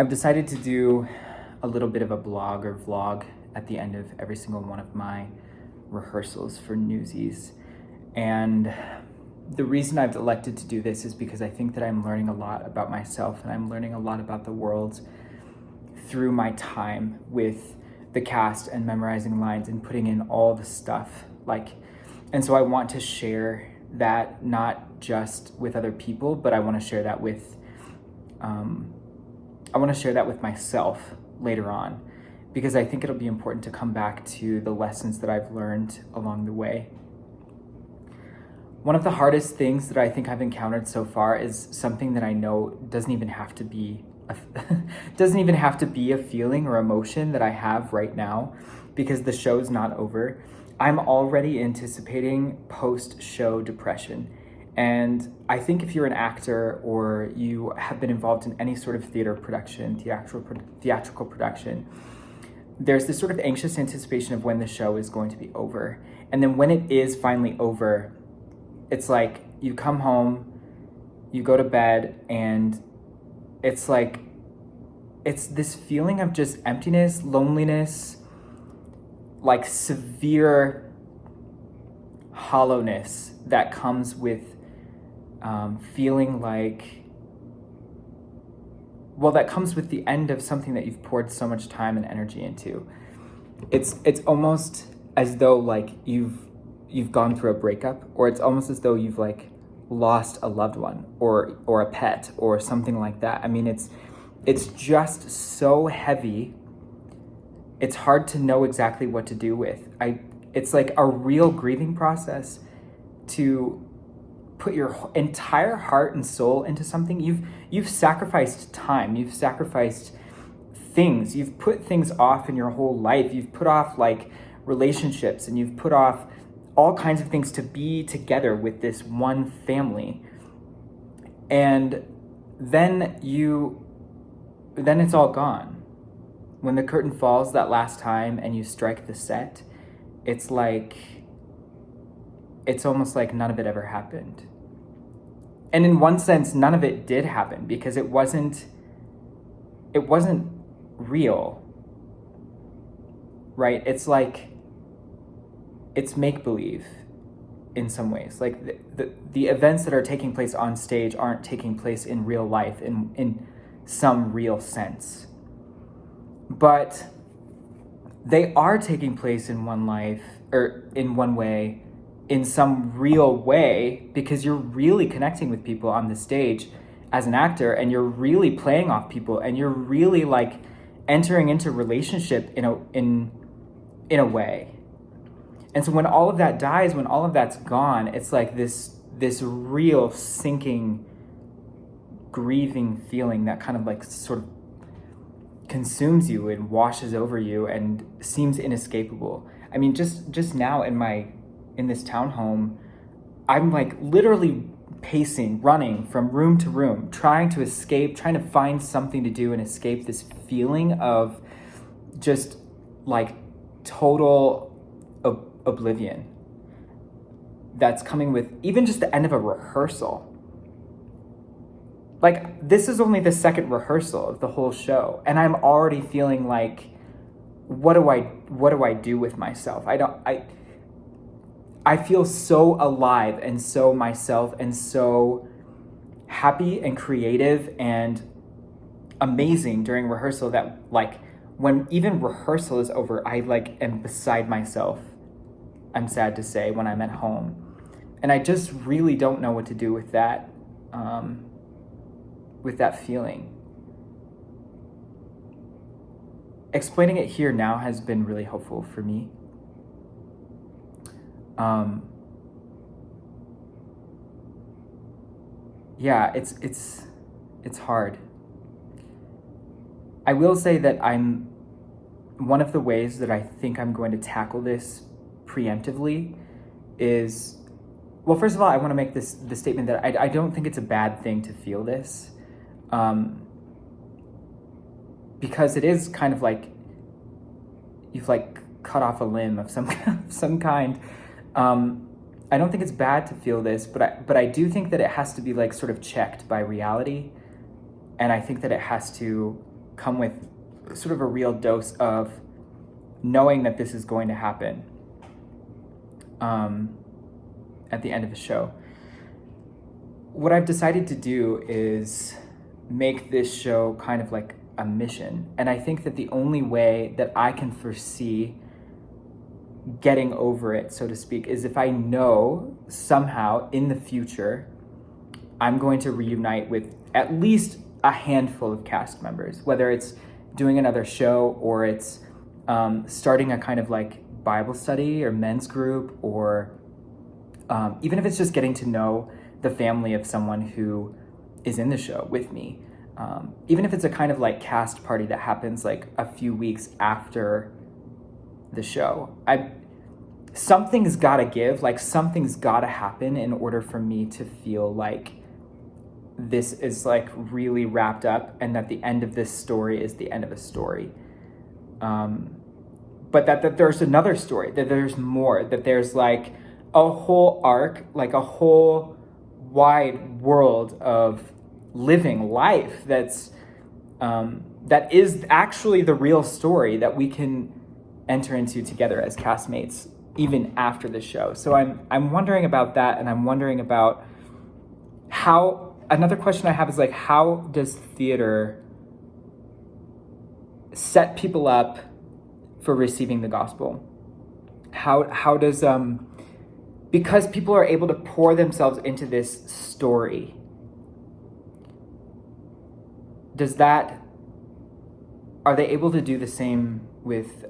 I've decided to do a little bit of a blog or vlog at the end of every single one of my rehearsals for Newsies. And the reason I've elected to do this is because I think that I'm learning a lot about myself and I'm learning a lot about the world through my time with the cast and memorizing lines and putting in all the stuff. And so I want to share that not just with other people, but I want to share that with myself later on, because I think it'll be important to come back to the lessons that I've learned along the way. One of the hardest things that I think I've encountered so far is something that I know doesn't even have to be a feeling or emotion that I have right now, because the show's not over. I'm already anticipating post-show depression. And I think if you're an actor or you have been involved in any sort of theater production, theatrical production, there's this sort of anxious anticipation of when the show is going to be over. And then when it is finally over, it's like you come home, you go to bed, and it's like, it's this feeling of just emptiness, loneliness, like severe hollowness that comes with feeling like, that comes with the end of something that you've poured so much time and energy into. It's almost as though like you've gone through a breakup, or it's almost as though you've like lost a loved one or a pet or something like that. I mean, it's just so heavy. It's hard to know exactly what to do with. It's like a real grieving process to put your entire heart and soul into something. You've sacrificed time, you've sacrificed things, you've put things off in your whole life. You've put off like relationships, and you've put off all kinds of things to be together with this one family. And then it's all gone. When the curtain falls that last time and you strike the set, it's almost like none of it ever happened. And in one sense, none of it did happen, because it wasn't real, right? It's like, it's make-believe in some ways. Like the events that are taking place on stage aren't taking place in real life in some real sense. But they are taking place in one life, or in one way, in some real way, because you're really connecting with people on the stage as an actor, and you're really playing off people, and you're really like entering into relationship in a way. And so when all of that dies, when all of that's gone, it's like this real sinking, grieving feeling that kind of like sort of consumes you and washes over you and seems inescapable. I mean, just now in this townhome, I'm like literally pacing, running from room to room, trying to escape, trying to find something to do and escape this feeling of just like total oblivion that's coming with even just the end of a rehearsal. Like, this is only the second rehearsal of the whole show, and I'm already feeling like, what do I do with myself? I feel so alive and so myself and so happy and creative and amazing during rehearsal that like when even rehearsal is over, I like am beside myself, I'm sad to say, when I'm at home. And I just really don't know what to do with that feeling. Explaining it here now has been really helpful for me. Yeah, it's hard. I will say that one of the ways that I think I'm going to tackle this preemptively is, well, first of all, I want to make the statement that I don't think it's a bad thing to feel this, because it is kind of like you've like cut off a limb of some kind. I don't think it's bad to feel this, but I do think that it has to be like sort of checked by reality, and I think that it has to come with sort of a real dose of knowing that this is going to happen at the end of the show. What I've decided to do is make this show kind of like a mission. And I think that the only way that I can foresee getting over it, so to speak, is if I know somehow in the future I'm going to reunite with at least a handful of cast members, whether it's doing another show or it's starting a kind of like Bible study or men's group, or even if it's just getting to know the family of someone who is in the show with me. Even if it's a kind of like cast party that happens like a few weeks after the show. Something's gotta give, like something's gotta happen in order for me to feel like this is like really wrapped up and that the end of this story is the end of a story. But that there's another story, that there's more, that there's like a whole arc, like a whole wide world of living life that is actually the real story that we can enter into together as castmates even after the show. So I'm wondering about that, and I'm wondering about how, another question I have is like, how does theater set people up for receiving the gospel? How does because people are able to pour themselves into this story, are they able to do the same with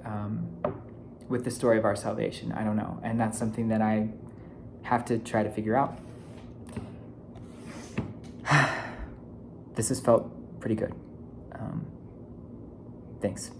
the story of our salvation? I don't know. And that's something that I have to try to figure out. This has felt pretty good. Thanks.